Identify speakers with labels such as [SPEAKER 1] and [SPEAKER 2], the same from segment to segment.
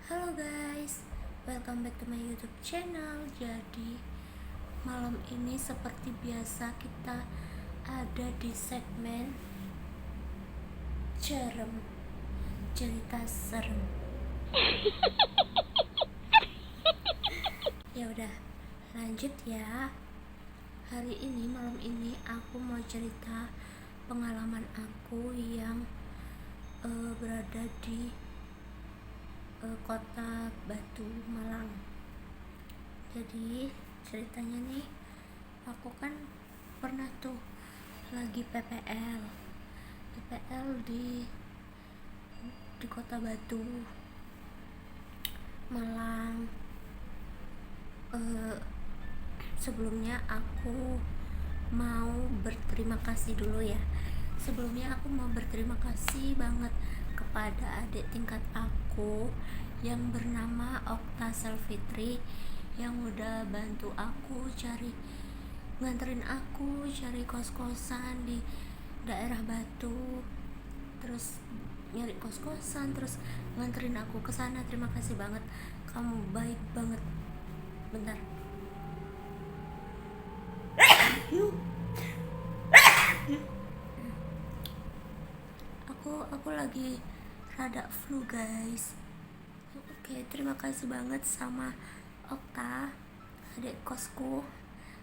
[SPEAKER 1] Halo guys, welcome back to my YouTube channel. Jadi malam ini seperti biasa kita ada di segmen cerem, cerita serem. Ya udah, lanjut ya. Hari ini malam ini aku mau cerita pengalaman aku yang berada di kota Batu, Malang. Jadi ceritanya nih, aku kan pernah tuh lagi PPL di kota Batu, Malang. Sebelumnya aku mau berterima kasih dulu ya. Sebelumnya aku mau berterima kasih banget kepada adik tingkat aku yang bernama Okta Selvitri yang udah bantu aku nganterin aku cari kos-kosan di daerah Batu, terus nyari kos-kosan, terus nganterin aku ke sana. Terima kasih banget, kamu baik banget. Bentar. Aku lagi rada flu guys. Oke, terima kasih banget sama Okta, adik kosku,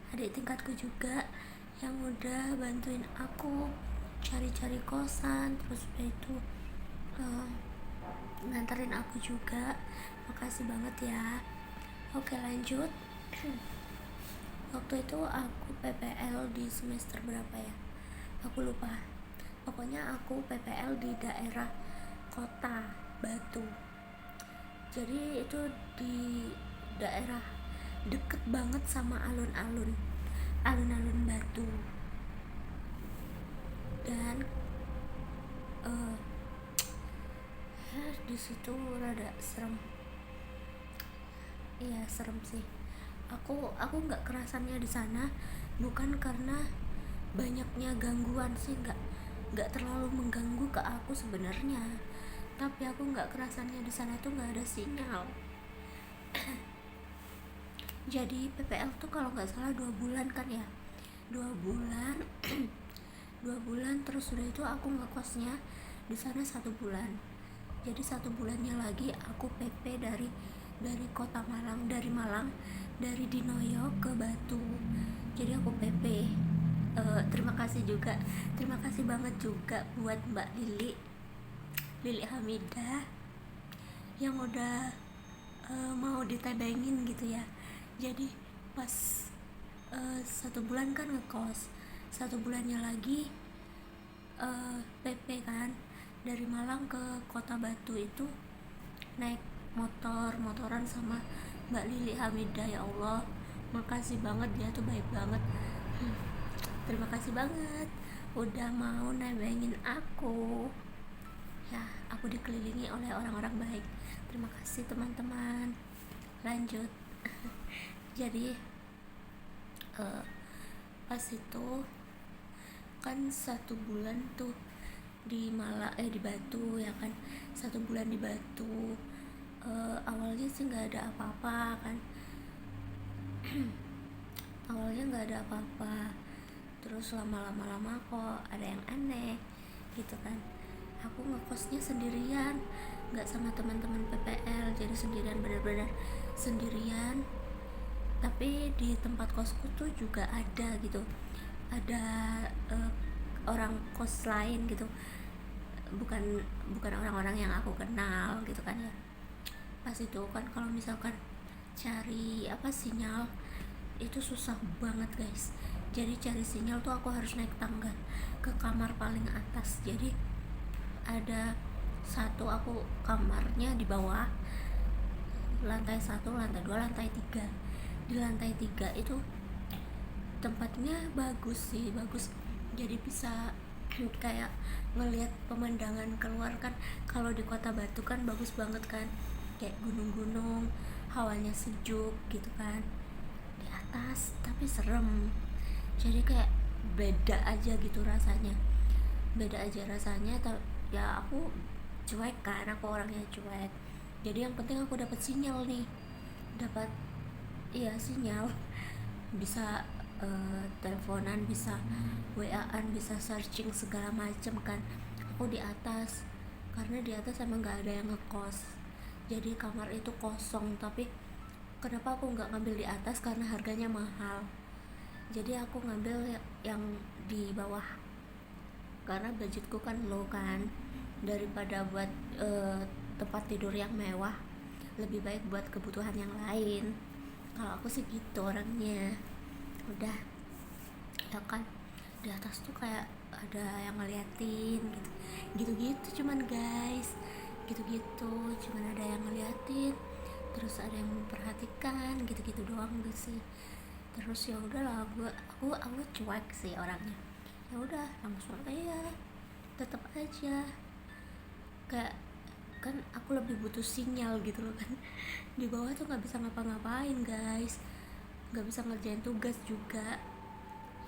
[SPEAKER 1] adik tingkatku juga, yang udah bantuin aku cari-cari kosan, terus itu nganterin aku juga. Makasih banget ya. Oke, lanjut. Waktu itu aku PPL di semester berapa ya, aku lupa. Pokoknya aku PPL di daerah kota Batu. Jadi itu di daerah deket banget sama alun-alun Batu. Dan di situ rada serem. Iya, serem sih. Aku nggak kerasannya di sana, bukan karena banyaknya gangguan sih, nggak terlalu mengganggu ke aku sebenarnya, tapi aku nggak kerasannya di sana tuh nggak ada sinyal. Jadi PPL tuh kalau nggak salah 2 bulan kan ya, 2 bulan. 2 bulan, terus udah itu aku ngekosnya di sana 1 bulan. Jadi 1 bulannya lagi aku PP dari kota Malang, dari Dinoyo ke Batu. Jadi aku PP. Terima kasih banget juga buat Mbak Lili Hamidah yang udah mau ditebengin gitu ya. Jadi pas 1 bulan kan ngekos, 1 bulannya lagi PP kan, dari Malang ke kota Batu itu naik motoran sama Mbak Lili Hamidah. Ya Allah, makasih banget, dia tuh baik banget. Terima kasih banget udah mau nebengin aku ya. Aku dikelilingi oleh orang-orang baik. Terima kasih teman-teman. Lanjut. Jadi pas itu kan 1 bulan tuh di Batu ya kan, 1 bulan di Batu. Awalnya sih nggak ada apa-apa kan. Awalnya nggak ada apa-apa, terus lama-lama kok ada yang aneh gitu kan. Aku ngekosnya sendirian, nggak sama teman-teman PPL, jadi sendirian, benar-benar sendirian. Tapi di tempat kosku tuh juga ada gitu, ada orang kos lain gitu, bukan orang-orang yang aku kenal gitu kan ya. Pas itu kan kalau misalkan cari sinyal itu susah banget guys. Jadi cari sinyal tuh aku harus naik tangga ke kamar paling atas. Jadi ada aku kamarnya di bawah, lantai 1, lantai 2, lantai 3. Di lantai 3 itu tempatnya bagus sih, bagus. Jadi bisa kayak ngelihat pemandangan keluar kan. Kalau di kota Batu kan bagus banget kan, kayak gunung-gunung, hawanya sejuk gitu kan di atas, tapi serem. Jadi kayak beda aja gitu rasanya, ya aku cuek kan, aku orangnya cuek. Jadi yang penting aku dapat sinyal nih, dapat, iya, sinyal, bisa teleponan, bisa WA-an, bisa searching segala macem kan. Aku di atas, karena di atas emang nggak ada yang ngekos, jadi kamar itu kosong. Tapi kenapa aku nggak ngambil di atas, karena harganya mahal, jadi aku ngambil yang di bawah, karena budgetku kan low kan. Daripada buat tempat tidur yang mewah, lebih baik buat kebutuhan yang lain. Kalau aku sih gitu orangnya. Udah ya kan, di atas tuh kayak ada yang ngeliatin gitu, gitu-gitu cuman guys, gitu-gitu cuman ada yang ngeliatin, terus ada yang memperhatikan, gitu-gitu doang gitu sih. Terus ya udahlah, aku cuek sih orangnya, ya udah langsung aja, tetap aja kayak, kan aku lebih butuh sinyal gitu loh kan. Di bawah tuh nggak bisa ngapa-ngapain guys, nggak bisa ngerjain tugas juga,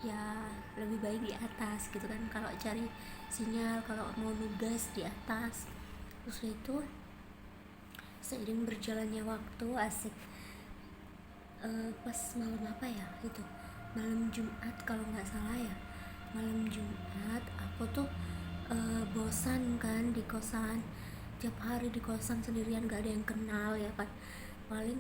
[SPEAKER 1] ya lebih baik di atas gitu kan kalau cari sinyal, kalau mau nugas di atas. Terus itu seiring berjalannya waktu, asik, pas malam apa ya itu, malam Jumat kalau nggak salah ya, malam Jumat aku tuh bosan kan di kosan, tiap hari di kosan sendirian, gak ada yang kenal ya kan. Paling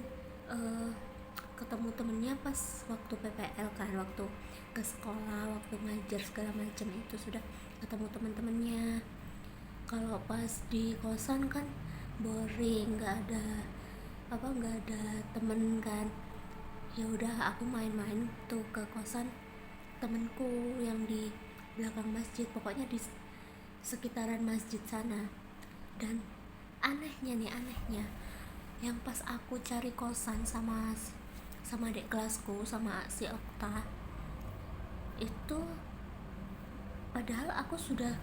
[SPEAKER 1] ketemu temennya pas waktu PPL kan, waktu ke sekolah, waktu ngajar segala macam, itu sudah ketemu teman-temannya. Kalau pas di kosan kan boring, nggak ada temen kan. Ya udah aku main-main tuh ke kosan temenku yang di belakang masjid, pokoknya di sekitaran masjid sana. Dan anehnya yang pas aku cari kosan sama adik kelasku, sama si Okta itu, padahal aku sudah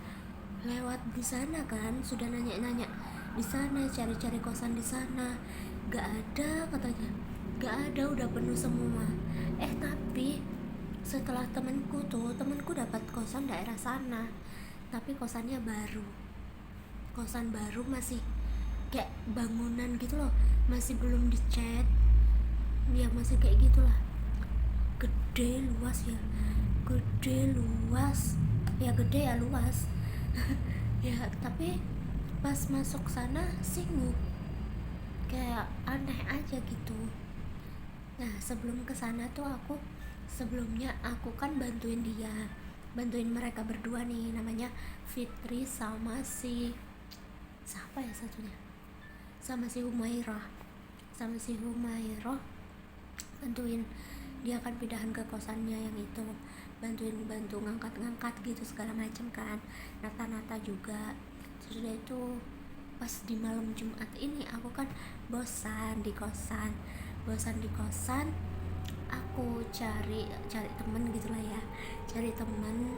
[SPEAKER 1] lewat di sana kan, sudah nanya-nanya di sana, cari-cari kosan di sana, gak ada katanya, gak ada, udah penuh semua. Tapi setelah temenku dapat kosan daerah sana, tapi kosannya kosan baru, masih kayak bangunan gitu loh, masih belum dicat, ya masih kayak gitulah, gede luas ya, gede ya luas. Ya tapi pas masuk sana singgup, kayak aneh aja gitu. Nah sebelum kesana tuh sebelumnya aku kan bantuin mereka berdua nih, namanya Fitri sama siapa ya satunya, sama si Humairah, bantuin dia kan pindahan ke kosannya yang itu, bantu ngangkat gitu segala macam kan, nata juga. Sudah itu pas di malam Jumat ini aku kan bosan di kosan, aku cari temen gitu lah ya, cari temen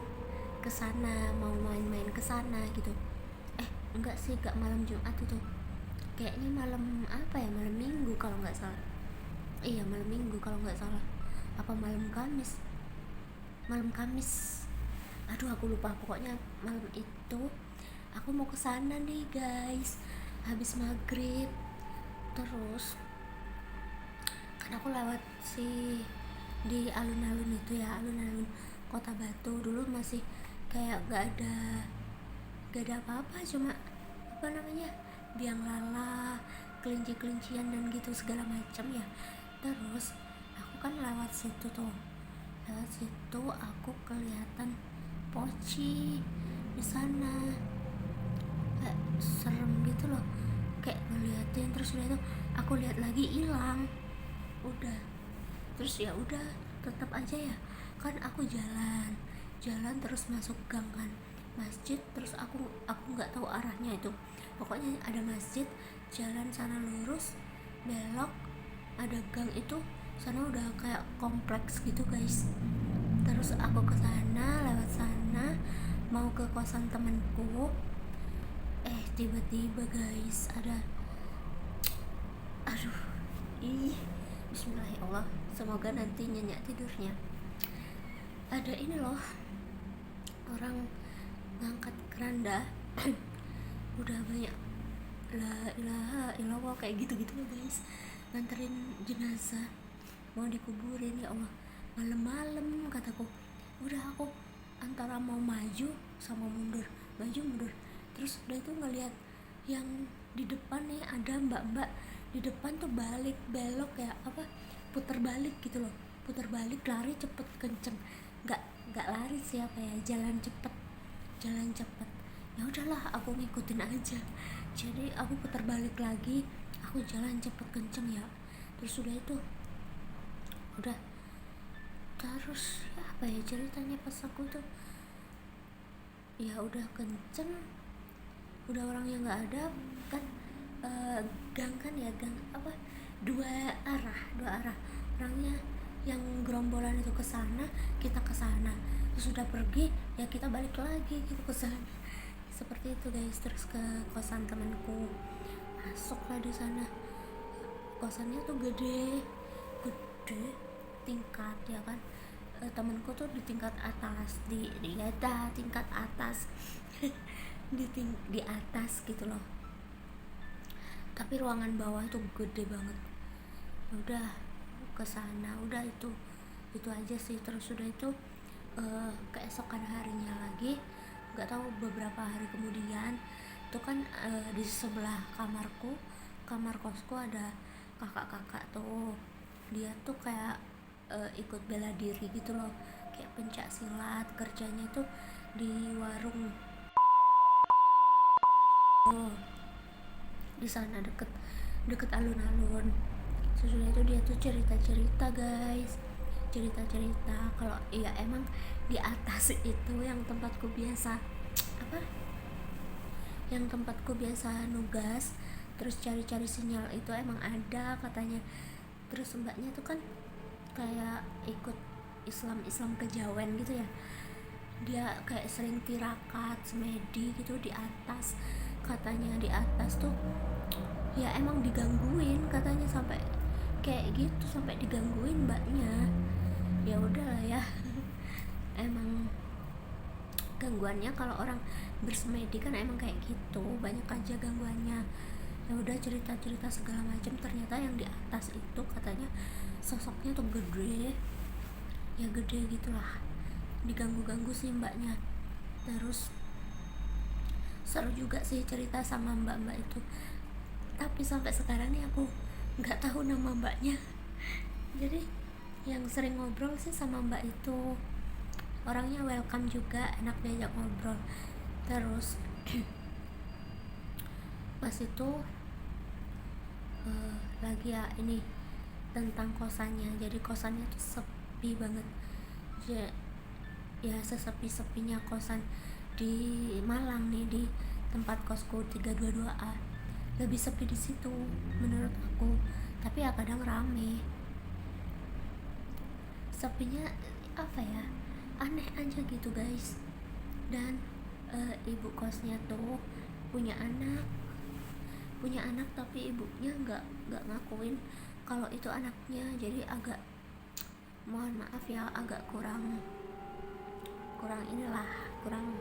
[SPEAKER 1] kesana, mau main-main kesana gitu. Enggak sih, enggak malam Jumat itu, kayaknya malam apa ya, malam Minggu kalau nggak salah. Iya malam Minggu kalau nggak salah, apa malam Kamis, aduh aku lupa, pokoknya malam itu aku mau kesana nih guys, habis maghrib. Terus kan aku lewat di alun-alun itu ya, alun-alun Kota Batu. Dulu masih kayak gak ada apa-apa, cuma apa namanya, biang lala, kelinci-kelincian dan gitu segala macam ya. Terus aku kan lewat situ aku kelihatan poci di sana, kayak serem gitu loh, kayak ngeliatin. Terus udah itu aku lihat lagi, hilang. Udah, terus ya udah, tetap aja ya kan, aku jalan terus masuk gang kan, masjid. Terus aku nggak tahu arahnya itu, pokoknya ada masjid, jalan sana lurus, belok, ada gang itu, sana udah kayak kompleks gitu guys. Terus aku ke sana, lewat sana mau ke kosan temanku, tiba-tiba guys ada, aduh, bismillah, semoga nanti nyenyak tidurnya. Ada ini loh, orang ngangkat keranda. Udah banyak la ilaha illallah kayak gitu-gitu loh guys, nganterin jenazah mau dikuburin. Ya Allah, malam-malam kataku, udah aku antara mau maju sama mundur, maju mundur. Terus udah itu ngeliat yang di depan nih ada mbak-mbak di depan tuh balik belok ya apa, putar balik gitu loh, putar balik lari cepet kenceng, nggak nggak lari siapa ya, jalan cepet, jalan cepet. Ya udahlah aku ngikutin aja, jadi aku putar balik lagi, aku jalan cepet kenceng ya. Terus udah itu udah, terus ya apa ya ceritanya pas aku tuh, ya udah kenceng, udah orangnya nggak ada kan, gang kan ya, gang apa, dua arah orangnya, yang gerombolan itu ke sana, kita ke sana, terus udah pergi ya kita balik lagi gitu ke sana, seperti itu guys. Terus ke kosan temanku, masuklah di sana, kosannya tuh gede tingkat ya kan. Temanku tuh di tingkat atas, tingkat atas di atas gitu loh, tapi ruangan bawah tuh gede banget. Udah ke sana, udah itu aja sih. Terus udah itu keesokan harinya lagi, nggak tahu beberapa hari kemudian tuh kan, di sebelah kamar kosku ada kakak-kakak tuh, dia tuh kayak ikut bela diri gitu loh, kayak pencak silat, kerjanya tuh di warung di sana, deket alun-alun. Sesudah itu dia tuh cerita guys, cerita kalau ya emang di atas itu yang tempatku biasa apa, yang tempatku biasa nugas terus cari-cari sinyal itu emang ada katanya. Terus mbaknya tuh kan kayak ikut Islam kejawen gitu ya, dia kayak sering tirakat semedi gitu di atas, katanya di atas tuh ya emang digangguin katanya, sampai kayak gitu, sampai digangguin mbaknya. Ya udahlah ya emang gangguannya kalau orang bersemedi kan emang kayak gitu, banyak aja gangguannya. Ya udah cerita segala macam, ternyata yang di atas itu katanya sosoknya tuh gede, ya gede gitulah, diganggu sih mbaknya. Terus seru juga sih cerita sama mbak itu, tapi sampai sekarang nih aku nggak tahu nama mbaknya. Jadi yang sering ngobrol sih sama mbak itu, orangnya welcome juga, enak diajak ngobrol. Terus pas itu lagi ya ini tentang kosannya, jadi kosannya tuh sepi banget ya sesepi-sepinya kosan di Malang nih, di tempat kosku 322A lebih sepi di situ menurut aku, tapi ya kadang rame. Sepinya apa ya, aneh aja gitu guys. Dan ibu kosnya tuh punya anak tapi ibunya nggak ngakuin kalau itu anaknya, jadi agak, mohon maaf ya, agak kurang inilah, kurang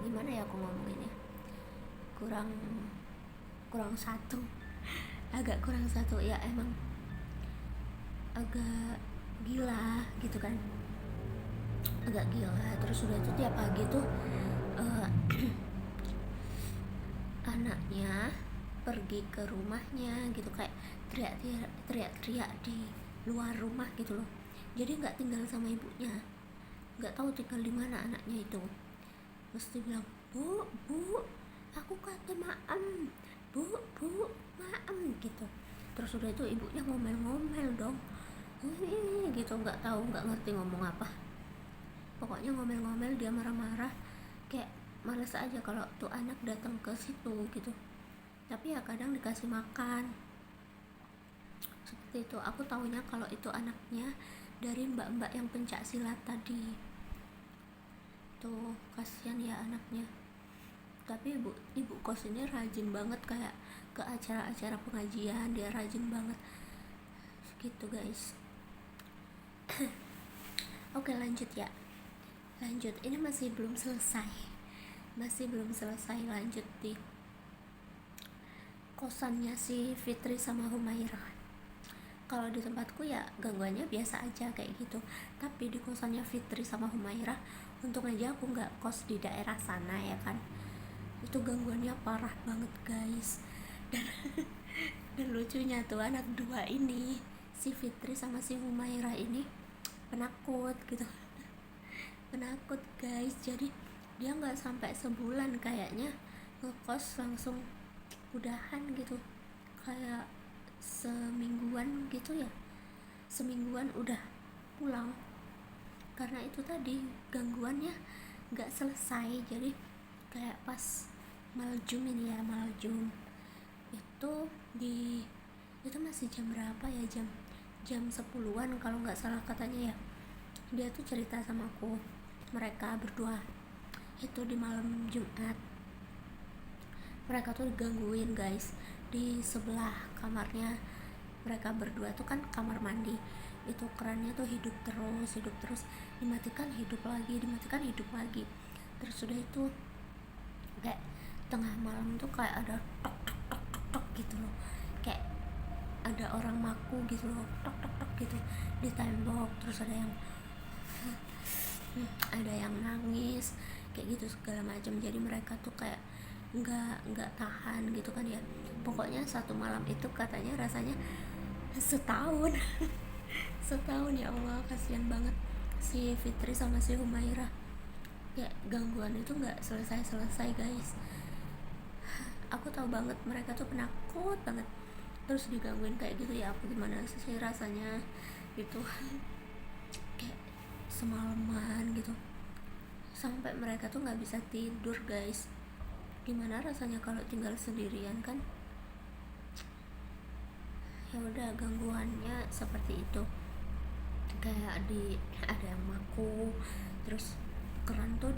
[SPEAKER 1] gimana ya aku ngomonginnya, kurang satu agak kurang satu ya, emang agak gila gitu kan, agak gila. Terus udah itu tiap pagi tuh anaknya pergi ke rumahnya gitu, kayak teriak-teriak di luar rumah gitu loh, jadi nggak tinggal sama ibunya, nggak tahu tinggal di mana anaknya itu. Mesti bilang, bu aku kata maem, bu maem gitu. Terus udah itu ibunya ngomel dong gitu, nggak ngerti ngomong apa, pokoknya ngomel, dia marah-marah, kayak males aja kalau tuh anak datang ke situ gitu. Tapi ya kadang dikasih makan seperti itu. Aku taunya kalau itu anaknya dari mbak-mbak yang pencak silat tadi tuh, kasihan ya anaknya. Tapi ibu kos ini rajin banget, kayak ke acara-acara pengajian dia rajin banget gitu guys. Oke lanjut, ini masih belum selesai. masih belum selesai, lanjut di kosannya si Fitri sama Humairah. Kalau di tempatku ya gangguannya biasa aja kayak gitu, tapi di kosannya Fitri sama Humairah, untung aja aku nggak kos di daerah sana ya kan, itu gangguannya parah banget guys. dan dan lucunya tuh anak dua ini, si Fitri sama si Humairah ini penakut gitu. Penakut guys, jadi dia nggak sampai sebulan kayaknya ngekos langsung udahan gitu, kayak semingguan gitu ya, semingguan udah pulang. Karena itu tadi gangguannya nggak selesai. Jadi kayak pas maljum ini ya, maljum itu di, itu masih jam berapa ya, jam 10-an kalau nggak salah katanya ya. Dia tuh cerita sama aku, mereka berdua itu di malam Jumat mereka tuh digangguin guys. Di sebelah kamarnya mereka berdua tuh kan kamar mandi, itu kerannya tuh hidup terus, dimatikan hidup lagi, dimatikan hidup lagi. Terus udah itu kayak tengah malam tuh kayak ada tok tok tok tok tok gitu loh, kayak ada orang maku gitu loh, tok tok tok gitu di tembok. Terus ada yang nangis kayak gitu segala macam. Jadi mereka tuh kayak nggak tahan gitu kan ya. Pokoknya satu malam itu katanya rasanya setahun. Setahun, ya Allah, kasihan banget si Fitri sama si Humairah. Kayak gangguan itu nggak selesai guys. Aku tahu banget mereka tuh penakut banget, terus digangguin kayak gitu ya. Aku gimana sih rasanya gitu. Kayak semalaman gitu, sampai mereka tuh nggak bisa tidur guys. Gimana rasanya kalau tinggal sendirian kan. Ya udah, gangguannya seperti itu, kayak ada yang maku, terus keran tuh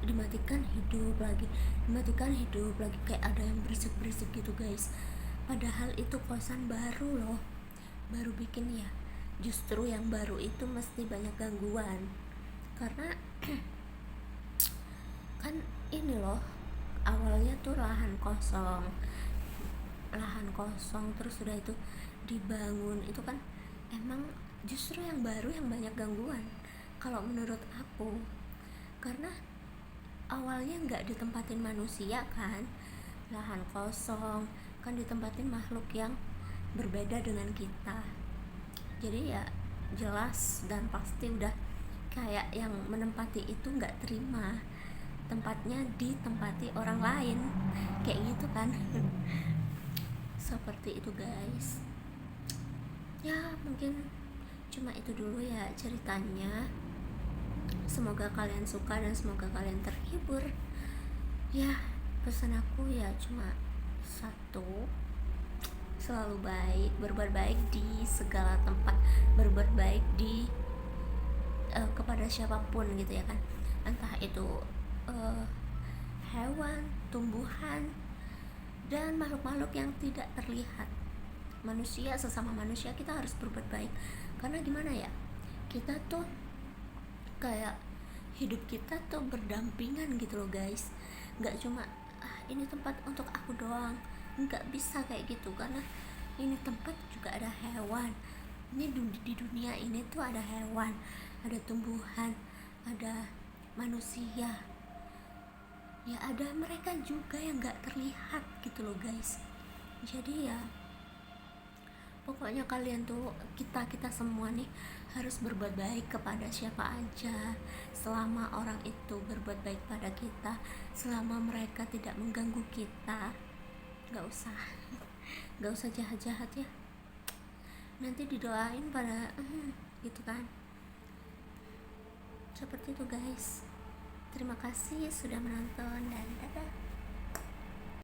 [SPEAKER 1] dimatikan hidup lagi, dimatikan hidup lagi, kayak ada yang berisik gitu guys. Padahal itu kosan baru loh, baru bikin ya. Justru yang baru itu mesti banyak gangguan, karena kan ini loh, awalnya tuh lahan kosong, terus udah itu dibangun. Itu kan emang justru yang baru yang banyak gangguan kalau menurut aku, karena awalnya nggak ditempatin manusia kan, lahan kosong kan ditempatin makhluk yang berbeda dengan kita. Jadi ya jelas dan pasti udah kayak yang menempati itu nggak terima tempatnya ditempati orang lain, kayak gitu kan. Seperti itu guys. Ya mungkin cuma itu dulu ya ceritanya. Semoga kalian suka dan semoga kalian terhibur ya. Pesan aku ya cuma satu, selalu baik, berbuat baik di segala tempat, berbuat baik di kepada siapapun gitu ya kan, entah itu hewan, tumbuhan, dan makhluk-makhluk yang tidak terlihat. Manusia, sesama manusia kita harus berbuat baik. Karena gimana ya, kita tuh kayak hidup kita tuh berdampingan gitu loh guys. Nggak cuma ini tempat untuk aku doang, nggak bisa kayak gitu. Karena ini tempat juga ada hewan, ini di dunia ini tuh ada hewan, ada tumbuhan, ada manusia ya, ada mereka juga yang nggak terlihat gitu loh guys. Jadi ya pokoknya kalian tuh, kita semua nih harus berbuat baik kepada siapa aja, selama orang itu berbuat baik pada kita, selama mereka tidak mengganggu kita. Nggak usah jahat-jahat ya, nanti didoain pada gitu kan. Seperti itu guys. Terima kasih sudah menonton dan dadah.